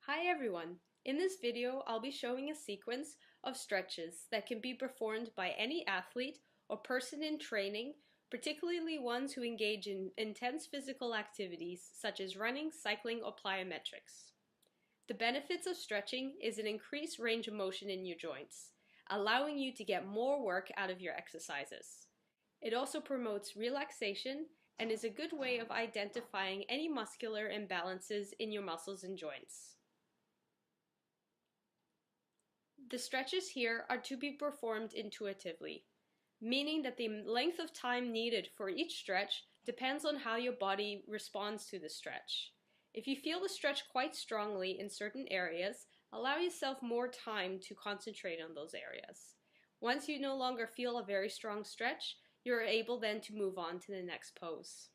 Hi everyone! In this video, I'll be showing a sequence of stretches that can be performed by any athlete or person in training, particularly ones who engage in intense physical activities such as running, cycling, or plyometrics. The benefits of stretching is an increased range of motion in your joints, allowing you to get more work out of your exercises. It also promotes relaxation and is a good way of identifying any muscular imbalances in your muscles and joints. The stretches here are to be performed intuitively, meaning that the length of time needed for each stretch depends on how your body responds to the stretch. If you feel the stretch quite strongly in certain areas, allow yourself more time to concentrate on those areas. Once you no longer feel a very strong stretch, you're able then to move on to the next pose.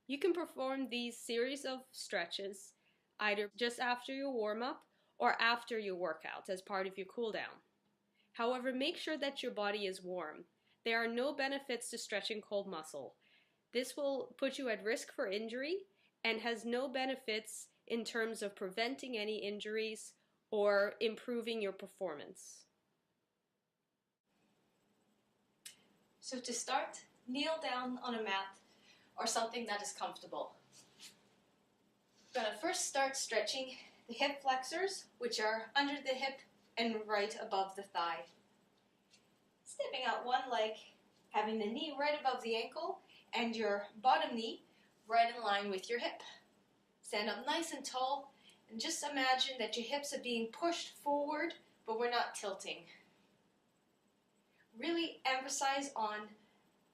You can perform these series of stretches either just after your warm-up or after your workout as part of your cool down. However, make sure that your body is warm. There are no benefits to stretching cold muscle. This will put you at risk for injury and has no benefits in terms of preventing any injuries or improving your performance. So to start, kneel down on a mat or something that is comfortable. We're going to first start stretching the hip flexors, which are under the hip and right above the thigh. Stepping out one leg, having the knee right above the ankle and your bottom knee right in line with your hip. Stand up nice and tall and just imagine that your hips are being pushed forward, but we're not tilting. Really emphasize on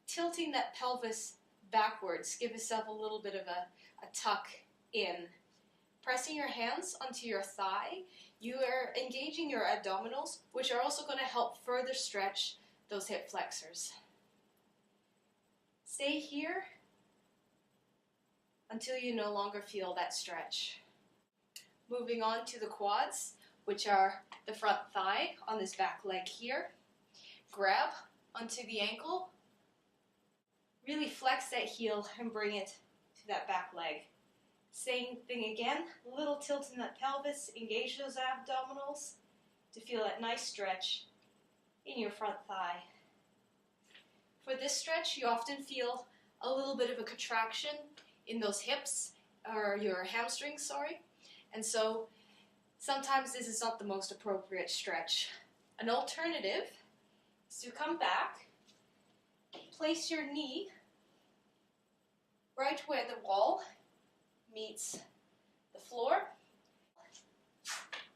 tilting that pelvis backwards. Give yourself a little bit of a tuck in. Pressing your hands onto your thigh, you are engaging your abdominals, which are also going to help further stretch those hip flexors. Stay here until you no longer feel that stretch. Moving on to the quads, which are the front thigh on this back leg here. Grab onto the ankle. Really flex that heel and bring it to that back leg. Same thing again, a little tilt in that pelvis, engage those abdominals to feel that nice stretch in your front thigh. For this stretch, you often feel a little bit of a contraction in those hips, or your hamstrings, and so sometimes this is not the most appropriate stretch. An alternative is to come back, place your knee right where the wall meets the floor.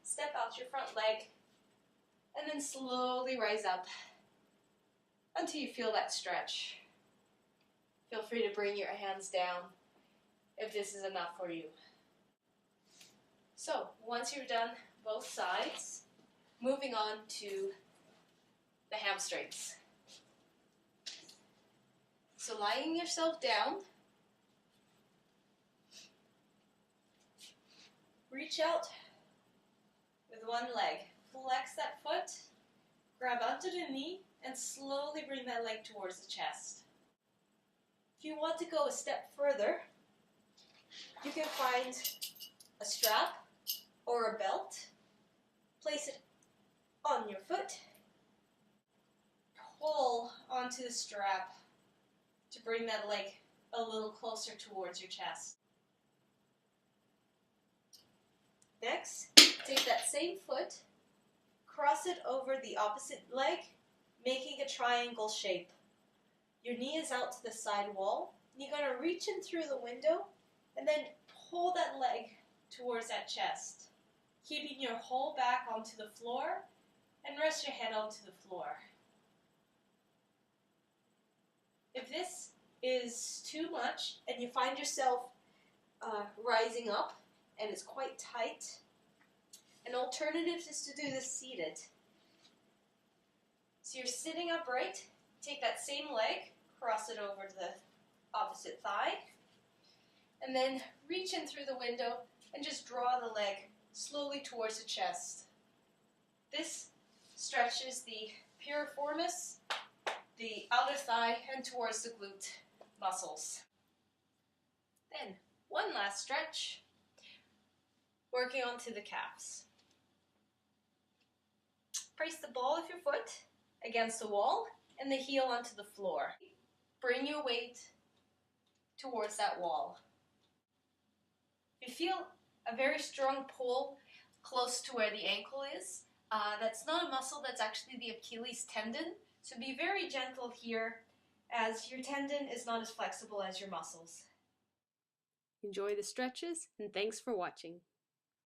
Step out your front leg and then slowly rise up until you feel that stretch. Feel free to bring your hands down if this is enough for you. So once you're done both sides, moving on to the hamstrings. So lying yourself down, reach out with one leg. Flex that foot, grab onto the knee, and slowly bring that leg towards the chest. If you want to go a step further, you can find a strap or a belt, place it on your foot, pull onto the strap to bring that leg a little closer towards your chest. Next, take that same foot, cross it over the opposite leg, making a triangle shape. Your knee is out to the side wall. You're going to reach in through the window and then pull that leg towards that chest, keeping your whole back onto the floor and rest your head onto the floor. If this is too much and you find yourself rising up, and it's quite tight, an alternative is to do this seated. So you're sitting upright, take that same leg, cross it over to the opposite thigh, and then reach in through the window and just draw the leg slowly towards the chest. This stretches the piriformis, the outer thigh, and towards the glute muscles. Then, one last stretch. working onto the calves. Place the ball of your foot against the wall and the heel onto the floor. Bring your weight towards that wall. If you feel a very strong pull close to where the ankle is, that's not a muscle, that's actually the Achilles tendon. So be very gentle here, as your tendon is not as flexible as your muscles. Enjoy the stretches, and thanks for watching.